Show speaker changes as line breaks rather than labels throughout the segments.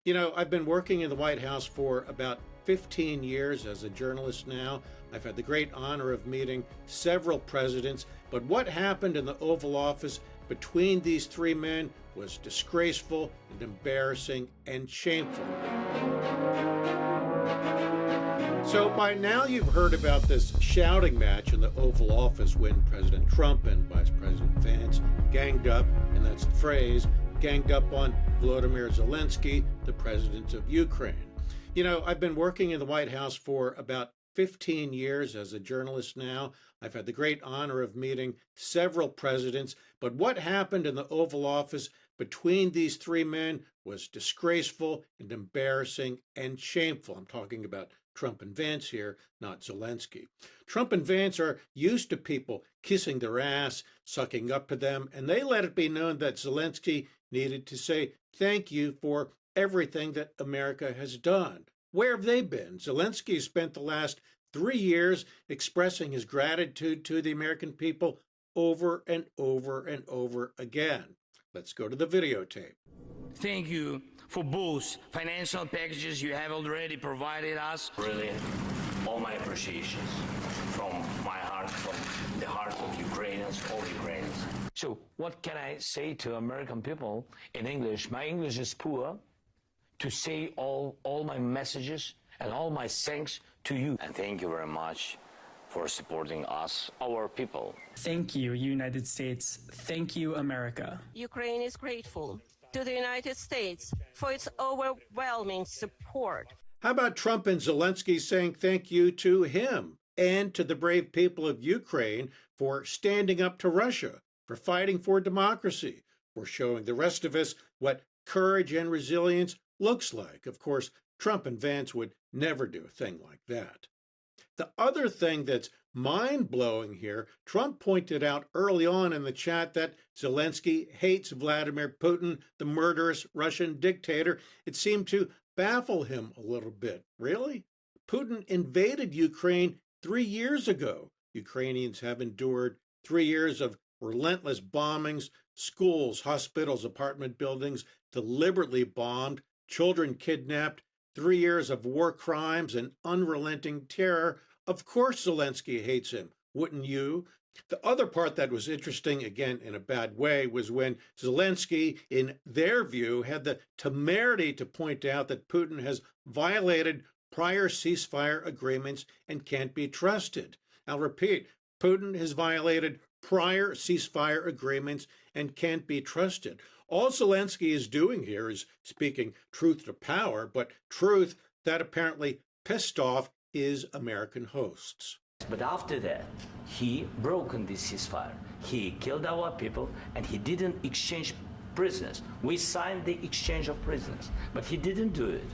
You know, I've been working in the White House for about 15 years as a journalist now. I've had the great honor of meeting several presidents, but what happened in the Oval Office between these three men was disgraceful and embarrassing and shameful. So by now you've heard about this shouting match in the Oval Office when President Trump and Vice President Vance ganged up, and that's the phrase, ganged up on Volodmir Zelensky, the president of Ukraine. You know, I've been working in the White House for about 15 years as a journalist now. I've had the great honor of meeting several presidents, but what happened in the Oval Office between these three men was disgraceful and embarrassing and shameful. I'm talking about Trump and Vance here, not Zelensky. Trump and Vance are used to people kissing their ass, sucking up to them, and they let it be known that Zelensky needed to say thank you for everything that America has done. Where have they been? Zelensky spent the last 3 years expressing his gratitude to the American people over and over and over again. Let's go to the videotape.
Thank you for both financial packages you have already provided us.
Really, all my appreciations from my heart, from the heart of Ukrainians, all Ukrainians.
So what can I say to American people in English? My English is poor. To say all my messages and all my thanks to you.
And thank you very much for supporting us, our people.
Thank you, United States. Thank you, America.
Ukraine is grateful to the United States for its overwhelming support.
How about Trump and Zelensky saying thank you to him and to the brave people of Ukraine for standing up to Russia, for fighting for democracy, for showing the rest of us what courage and resilience looks like. Of course, Trump and Vance would never do a thing like that. The other thing that's mind-blowing here, Trump pointed out early on in the chat that Zelensky hates Vladimir Putin, the murderous Russian dictator. It seemed to baffle him a little bit. Really? Putin invaded Ukraine 3 years ago. Ukrainians have endured 3 years of relentless bombings, schools, hospitals, apartment buildings deliberately bombed, children kidnapped, 3 years of war crimes and unrelenting terror. Of course Zelensky hates him, wouldn't you? The other part that was interesting, again in a bad way, was when Zelensky, in their view, had the temerity to point out that Putin has violated prior ceasefire agreements and can't be trusted. I'll repeat, Putin has violated prior ceasefire agreements and can't be trusted. All Zelensky is doing here is speaking truth to power, but truth that apparently pissed off his American hosts.
But after that, he broken this ceasefire. He killed our people and he didn't exchange prisoners. We signed the exchange of prisoners, but he didn't do it.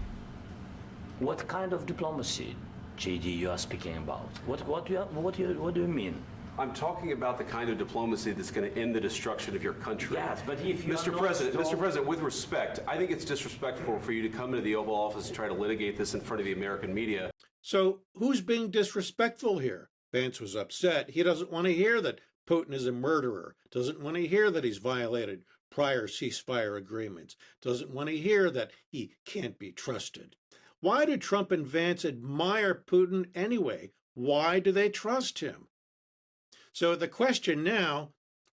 What kind of diplomacy, JD, you are speaking about? What do you mean?
I'm talking about the kind of diplomacy that's going to end the destruction of your country.
Yes, but if you
Mr. President, with respect, I think it's disrespectful for you to come into the Oval Office and try to litigate this in front of the American media.
So who's being disrespectful here? Vance was upset. He doesn't want to hear that Putin is a murderer, doesn't want to hear that he's violated prior ceasefire agreements, doesn't want to hear that he can't be trusted. Why do Trump and Vance admire Putin anyway? Why do they trust him? So the question now,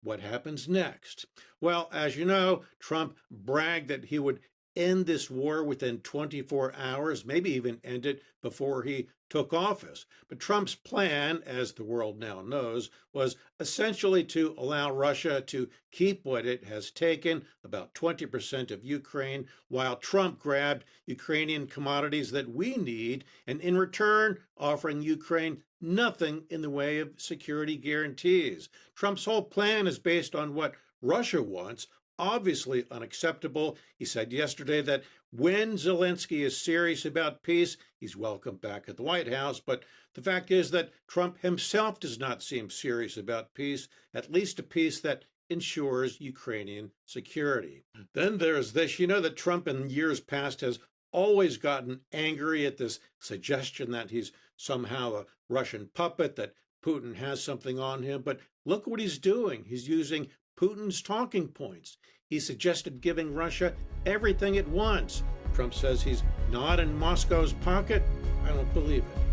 what happens next? Well, as you know, Trump bragged that he would end this war within 24 hours, maybe even end it before he took office. But Trump's plan, as the world now knows, was essentially to allow Russia to keep what it has taken, about 20% of Ukraine, while Trump grabbed Ukrainian commodities that we need, and in return, offering Ukraine nothing in the way of security guarantees. Trump's whole plan is based on what Russia wants, obviously unacceptable. He said yesterday that when Zelensky is serious about peace, he's welcome back at the White House. But the fact is that Trump himself does not seem serious about peace, at least a peace that ensures Ukrainian security. Then there's this, you know that Trump in years past has always gotten angry at this suggestion that he's somehow a Russian puppet, that Putin has something on him. But look what he's doing. He's using Putin's talking points. He suggested giving Russia everything it wants, Trump says he's not in Moscow's pocket, I don't believe it.